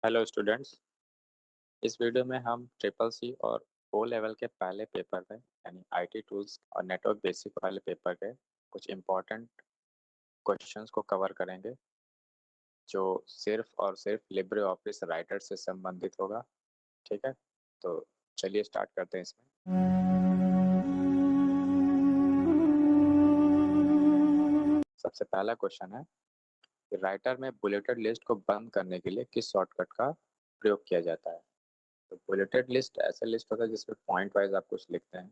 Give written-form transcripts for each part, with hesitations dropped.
Hello students. इस video में हम ट्रिपल सी और ओ लेवल के पहले पेपर में यानी आईटी टूल्स और नेटवर्क बेसिक वाले पेपर के कुछ इम्पोर्टेंट क्वेश्चंस को कवर करेंगे जो सिर्फ और सिर्फ लिब्रे ऑफिस राइटर से संबंधित होगा। ठीक है, तो चलिए स्टार्ट करते हैं इसमें। सबसे पहला क्वेश्चन है कि राइटर में बुलेटेड लिस्ट को बंद करने के लिए किस शॉर्टकट का प्रयोग किया जाता है। तो बुलेटेड लिस्ट ऐसा लिस्ट होता है जिसमें पॉइंट वाइज आप कुछ लिखते हैं,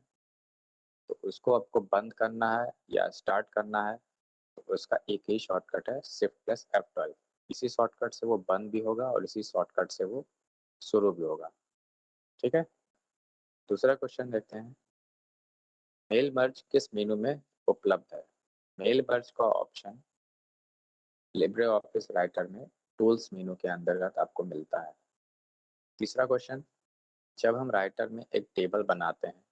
तो उसको आपको बंद करना है या स्टार्ट करना है तो उसका एक ही शॉर्टकट है, शिफ्ट प्लस F12। इसी शॉर्टकट से वो बंद भी होगा और इसी शॉर्टकट से वो शुरू भी होगा। ठीक है, दूसरा क्वेश्चन देखते हैं। मेल मर्ज किस मेनू में उपलब्ध है। मेल मर्ज का ऑप्शन लिब्रे ऑफिस राइटर में टूल्स मेनू के अंतर्गत आपको मिलता है। तीसरा क्वेश्चन, जब हम राइटर में एक टेबल बनाते हैं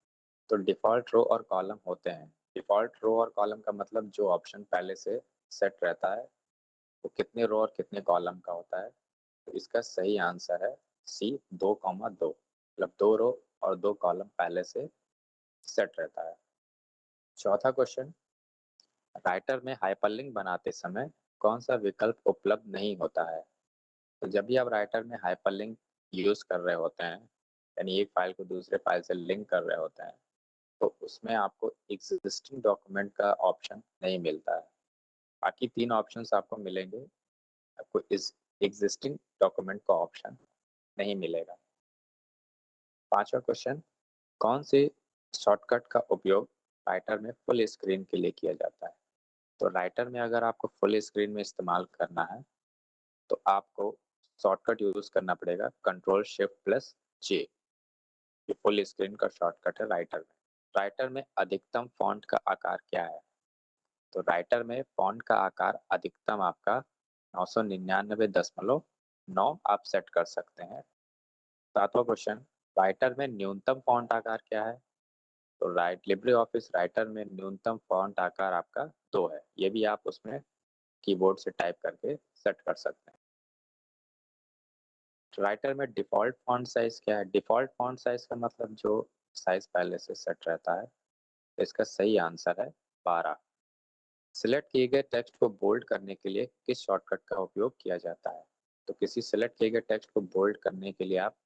तो डिफ़ॉल्ट रो और कॉलम होते हैं। डिफ़ॉल्ट रो और कॉलम का मतलब जो ऑप्शन पहले से सेट रहता है वो कितने रो और कितने कॉलम का होता है। तो इसका सही आंसर है सी, 2,2। मतलब 2 रो और 2 कॉलम पहले से सेट रहता है। चौथा क्वेश्चन, राइटर में हाइपरलिंक बनाते समय कौन सा विकल्प उपलब्ध नहीं होता है। तो जब भी आप राइटर में हाइपरलिंक यूज कर रहे होते हैं यानी एक फाइल को दूसरे फाइल से लिंक कर रहे होते हैं तो उसमें आपको एग्जिस्टिंग डॉक्यूमेंट का ऑप्शन नहीं मिलता है। बाकी 3 ऑप्शंस आपको मिलेंगे, आपको इस एग्जिस्टिंग डॉक्यूमेंट का ऑप्शन नहीं मिलेगा। पांचवा क्वेश्चन, कौन से शॉर्टकट का उपयोग राइटर में फुल स्क्रीन के लिए किया जाता है। तो राइटर में अगर आपको फुल स्क्रीन में इस्तेमाल करना है तो आपको शॉर्टकट यूज करना पड़ेगा कंट्रोल शिफ्ट प्लस जे। ये फुल स्क्रीन का शॉर्टकट है राइटर में। राइटर में अधिकतम फॉन्ट का आकार क्या है। तो राइटर में फॉन्ट का आकार अधिकतम आपका 999.9 आप सेट कर सकते हैं। सातवां क्वेश्चन, राइटर में न्यूनतम फॉन्ट आकार क्या है। तो लिब्रे ऑफिस राइटर में न्यूनतम फॉन्ट आकार आपका 2 है। ये भी आप उसमें कीबोर्ड से टाइप करके सेट कर सकते हैं। राइटर में डिफ़ॉल्ट फॉन्ट साइज क्या है। डिफ़ॉल्ट फॉन्ट साइज का मतलब जो साइज पहले से सेट रहता है। तो इसका सही आंसर है 12। सिलेक्ट किए गए टेक्स्ट को बोल्ड करने के लिए किस शॉर्टकट का उपयोग किया जाता है। तो किसी सिलेक्ट किए गए टेक्स्ट को बोल्ड करने के लिए आप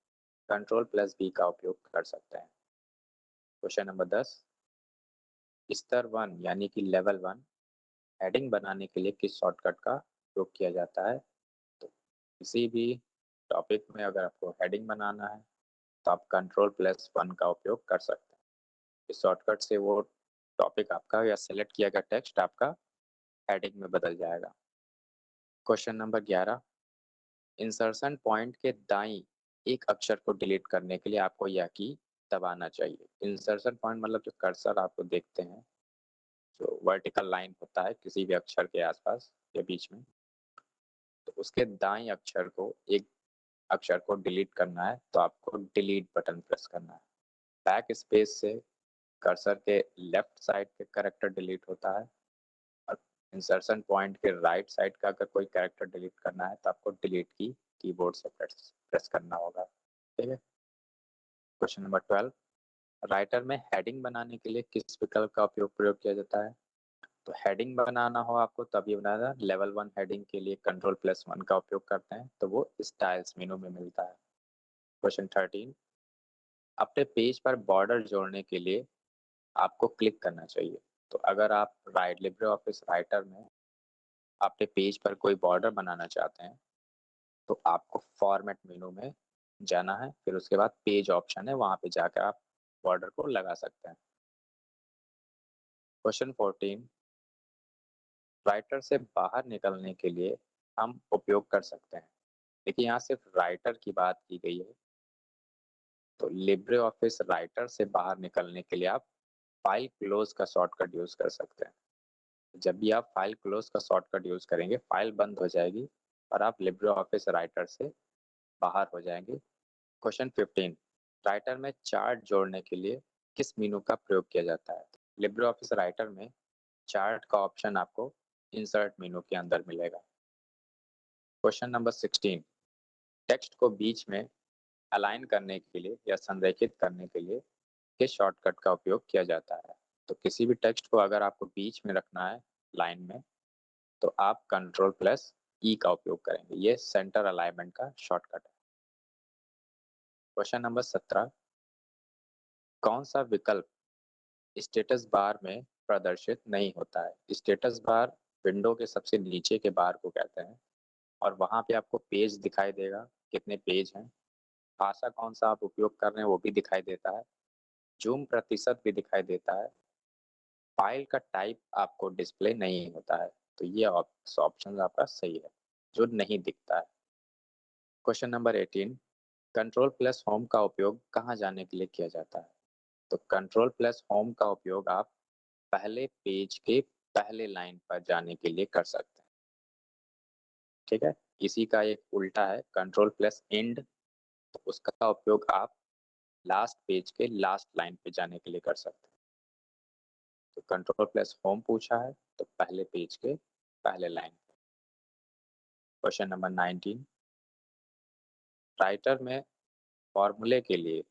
कंट्रोल प्लस बी का उपयोग कर सकते हैं। क्वेश्चन नंबर 10, स्तर 1 यानी कि लेवल 1 हेडिंग बनाने के लिए किस शॉर्टकट का उपयोग किया जाता है। तो किसी भी टॉपिक में अगर आपको हेडिंग बनाना है तो आप कंट्रोल प्लस 1 का उपयोग कर सकते हैं। इस शॉर्टकट से वो टॉपिक आपका या सिलेक्ट किया गया टेक्स्ट आपका हेडिंग में बदल जाएगा। क्वेश्चन नंबर 11, इंसर्शन पॉइंट के दाईं एक अक्षर को डिलीट करने के लिए आपको यह की दबाना चाहिए। इंसर्शन पॉइंट मतलब जो कर्सर आपको देखते हैं, जो वर्टिकल लाइन होता है किसी भी अक्षर के आसपास या बीच में, तो उसके दाईं अक्षर को एक अक्षर को डिलीट करना है तो आपको डिलीट बटन प्रेस करना है। बैक स्पेस से कर्सर के लेफ्ट साइड के कैरेक्टर डिलीट होता है और इंसर्शन पॉइंट के राइट साइड का अगर कोई कैरेक्टर डिलीट करना है तो आपको डिलीट की कीबोर्ड से प्रेस करना होगा। ठीक है। क्वेश्चन नंबर 12, राइटर में हेडिंग बनाने के लिए किस विकल्प का प्रयोग किया जाता है। तो हेडिंग बनाना हो आपको तभी बनाना, लेवल 1 हेडिंग के लिए कंट्रोल प्लस 1 का उपयोग करते हैं तो वो स्टाइल्स मेनू में मिलता है। क्वेश्चन 13, अपने पेज पर बॉर्डर जोड़ने के लिए आपको क्लिक करना चाहिए। तो अगर आप लिब्रे ऑफिस राइटर में अपने पेज पर कोई बॉर्डर बनाना चाहते हैं तो आपको फॉर्मेट मेनू में जाना है, फिर उसके बाद पेज ऑप्शन है, वहां पे जाकर आप बॉर्डर को लगा सकते हैं। क्वेश्चन 14, राइटर से बाहर निकलने के लिए हम उपयोग कर सकते हैं। देखिए यहाँ सिर्फ राइटर की बात की गई है, तो लिब्रे ऑफिस राइटर से बाहर निकलने के लिए आप फाइल क्लोज का शॉर्टकट यूज कर सकते हैं। जब भी आप फाइल क्लोज का शॉर्टकट यूज करेंगे फाइल बंद हो जाएगी और आप लिब्रे ऑफिस राइटर से बाहर हो जाएंगे। क्वेश्चन 15, राइटर में चार्ट जोड़ने के लिए किस मेनू का प्रयोग किया जाता है। लिब्रे ऑफिस राइटर में चार्ट का ऑप्शन आपको इंसर्ट मेनू के अंदर मिलेगा। क्वेश्चन नंबर 16, टेक्स्ट को बीच में अलाइन करने के लिए या संरेखित करने के लिए किस शॉर्टकट का उपयोग किया जाता है? तो किसी भी टेक्स्ट को अगर आपको बीच में रखना है लाइन में, तो आप कंट्रोल प्लस ई का उपयोग करेंगे। ये सेंटर अलाइनमेंट का शॉर्टकट है। क्वेश्चन नंबर 17, कौन सा विकल्प स्टेटस बार में प्रदर्शित नहीं होता है? स्टेटस बार विंडो के सबसे नीचे के बार को कहते हैं और वहां पे आपको पेज दिखाई देगा, कितने पेज हैं, भाषा कौन सा आप उपयोग कर रहे हैं वो भी दिखाई देता है, जूम प्रतिशत भी दिखाई देता है, फाइल का टाइप आपको डिस्प्ले नहीं होता है। तो ये ऑप्शन आपका सही है, जो नहीं दिखता है। Question number 18, control plus home का उपयोग कहाँ जाने के लिए किया जाता है? तो कंट्रोल प्लस होम का उपयोग आप पहले पेज के पहले लाइन पर जाने के लिए कर सकते हैं। ठीक है, इसी का एक उल्टा है कंट्रोल प्लस एंड, तो उसका उपयोग आप लास्ट पेज के लास्ट लाइन पे जाने के लिए कर सकते हैं। तो कंट्रोल प्लस होम पूछा है तो पहले पेज के पहले लाइन पे। क्वेश्चन नंबर 19, राइटर में फॉर्मूले के लिए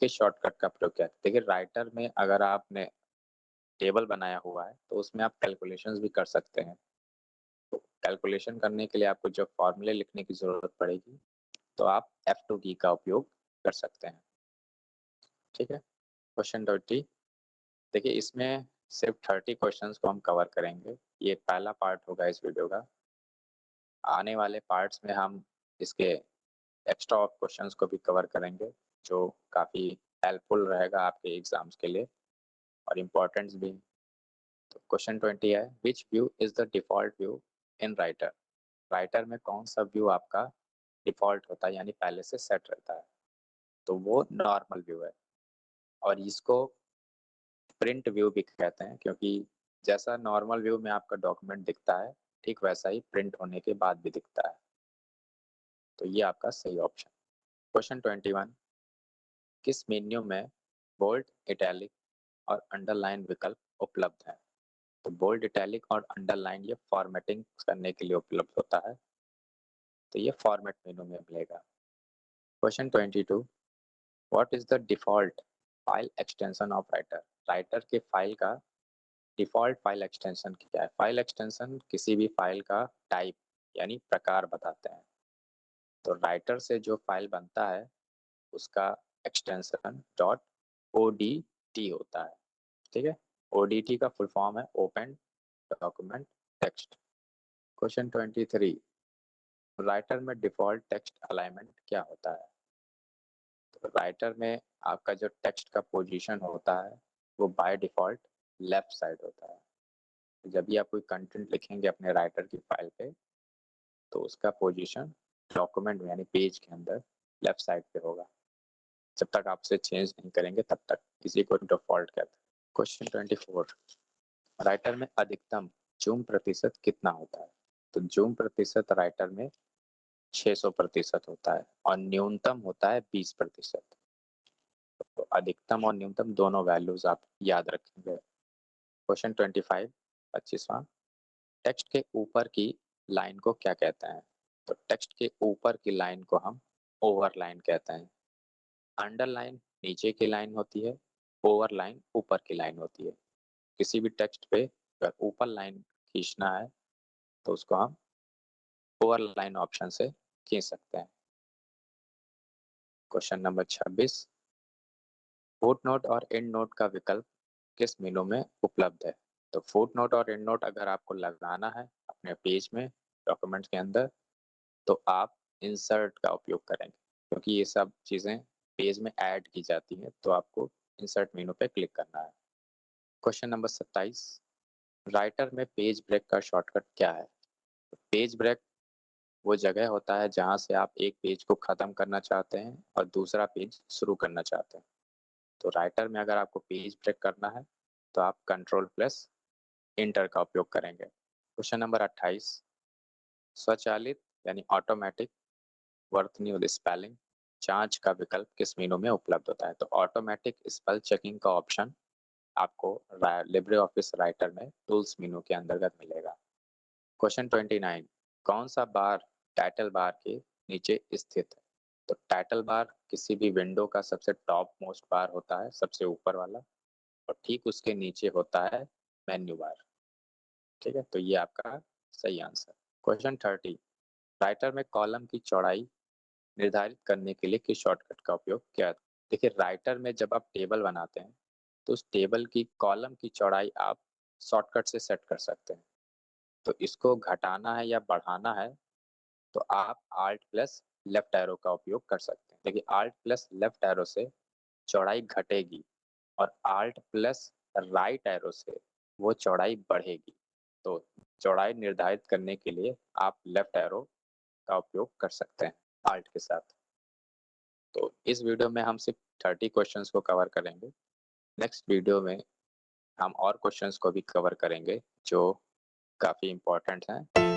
किस शॉर्टकट का प्रयोग किया? देखिए, राइटर में अगर आपने टेबल बनाया हुआ है तो उसमें आप कैलकुलेशंस भी कर सकते हैं। तो कैलकुलेशन करने के लिए आपको जब फॉर्मूले लिखने की जरूरत पड़ेगी तो आप F2 की का उपयोग कर सकते हैं। ठीक है, क्वेश्चन 20, देखिए इसमें सिर्फ 30 क्वेश्चंस को हम कवर करेंगे। ये पहला पार्ट होगा इस वीडियो का। आने वाले पार्ट्स में हम इसके एक्स्ट्रा क्वेश्चंस को भी कवर करेंगे, जो काफ़ी हेल्पफुल रहेगा आपके एग्जाम्स के लिए और इम्पोर्टेंट्स भी। तो क्वेश्चन 20 है, which view is the default view in Writer? Writer में कौन सा व्यू आपका डिफॉल्ट होता है, यानी पहले से सेट रहता है? तो वो नॉर्मल व्यू है और इसको प्रिंट व्यू भी कहते हैं, क्योंकि जैसा नॉर्मल व्यू में आपका डॉक्यूमेंट दिखता है ठीक वैसा ही प्रिंट होने के बाद भी दिखता है। तो ये आपका सही ऑप्शन। क्वेश्चन 21, किस मेन्यू में बोल्ड, इटैलिक और अंडरलाइन विकल्प उपलब्ध है? तो बोल्ड, इटैलिक और अंडरलाइन ये फॉर्मेटिंग करने के लिए उपलब्ध होता है, तो ये फॉर्मेट मेनू में मिलेगा। Question 22, what is the default file extension of writer? Writer के फाइल का डिफॉल्ट फाइल एक्सटेंशन क्या है? फाइल एक्सटेंशन किसी भी फाइल का टाइप यानी प्रकार बताते हैं। तो राइटर से जो फाइल बनता है उसका एक्सटेंशन डॉट ओडीटी होता है। ठीक है, ओडीटी का फुल फॉर्म है open document text. Question 23, writer में डिफॉल्ट टेक्स्ट अलाइनमेंट क्या होता है? तो राइटर में आपका जो टेक्स्ट का पोजीशन होता है वो बाय डिफॉल्ट लेफ्ट साइड होता है। जब भी आप कोई कंटेंट लिखेंगे अपने राइटर की फाइल पे तो उसका पोजीशन डॉक्यूमेंट में यानी पेज के अंदर लेफ्ट साइड पे होगा। जब तक आप उसे चेंज नहीं करेंगे तब तक। इसी को डिफॉल्ट कहते हैं। क्वेश्चन 24, राइटर में अधिकतम जूम प्रतिशत कितना होता है? तो जूम प्रतिशत राइटर में 600% होता है और न्यूनतम होता है 20%। तो अधिकतम और न्यूनतम दोनों वैल्यूज आप याद रखेंगे। क्वेश्चन 25, 25वां, टेक्स्ट के ऊपर की लाइन को क्या कहते हैं? तो टेक्स्ट के ऊपर की लाइन को हम ओवरलाइन कहते हैं। अंडरलाइन नीचे की लाइन होती है, ओवरलाइन ऊपर की लाइन होती है। किसी भी टेक्स्ट पे अगर ऊपर लाइन खींचना है तो उसको हम ओवरलाइन ऑप्शन से खींच सकते हैं। क्वेश्चन नंबर 26, फुट नोट और एंड नोट का विकल्प किस मेनू में उपलब्ध है? तो फुट नोट और एंड नोट अगर आपको लगाना है अपने पेज में डॉक्यूमेंट्स के अंदर तो आप इंसर्ट का उपयोग करेंगे, क्योंकि ये सब चीज़ें पेज में ऐड की जाती हैं। तो आपको इंसर्ट मेनू पे क्लिक करना है। क्वेश्चन नंबर 27, राइटर में पेज ब्रेक का शॉर्टकट क्या है? पेज ब्रेक वो जगह होता है जहां से आप एक पेज को ख़त्म करना चाहते हैं और दूसरा पेज शुरू करना चाहते हैं। तो राइटर में अगर आपको पेज ब्रेक करना है तो आप कंट्रोल प्लस इंटर का उपयोग करेंगे। क्वेश्चन नंबर 28, स्वचालित यानी ऑटोमेटिक वर्तनी स्पेलिंग जांच का विकल्प किस मेनू में उपलब्ध होता है? तो ऑटोमेटिक स्पेल चेकिंग का ऑप्शन आपको लिब्रे ऑफिस राइटर में टूल्स मेनू के अंतर्गत मिलेगा। क्वेश्चन 29, कौन सा बार टाइटल बार के नीचे स्थित है? तो टाइटल बार किसी भी विंडो का सबसे टॉप मोस्ट बार होता है, सबसे ऊपर वाला, और ठीक उसके नीचे होता है मेन्यू बार। ठीक है, तो ये आपका सही आंसर। क्वेश्चन 30, राइटर में कॉलम की चौड़ाई निर्धारित करने के लिए किस शॉर्टकट का उपयोग किया जाता है? देखिए, राइटर में जब आप टेबल बनाते हैं तो उस टेबल की कॉलम की चौड़ाई आप शॉर्टकट से सेट कर सकते हैं। तो इसको घटाना है या बढ़ाना है तो आप आल्ट प्लस लेफ्ट एरो का उपयोग कर सकते हैं। देखिए, आल्ट प्लस लेफ्ट एरो से चौड़ाई घटेगी और आल्ट प्लस राइट एरो से वो चौड़ाई बढ़ेगी। तो चौड़ाई निर्धारित करने के लिए आप लेफ्ट एरो का उपयोग कर सकते हैं आल्ट के साथ। तो इस वीडियो में हम सिर्फ 30 क्वेश्चंस को कवर करेंगे। नेक्स्ट वीडियो में हम और क्वेश्चंस को भी कवर करेंगे जो काफ़ी इम्पोर्टेंट हैं।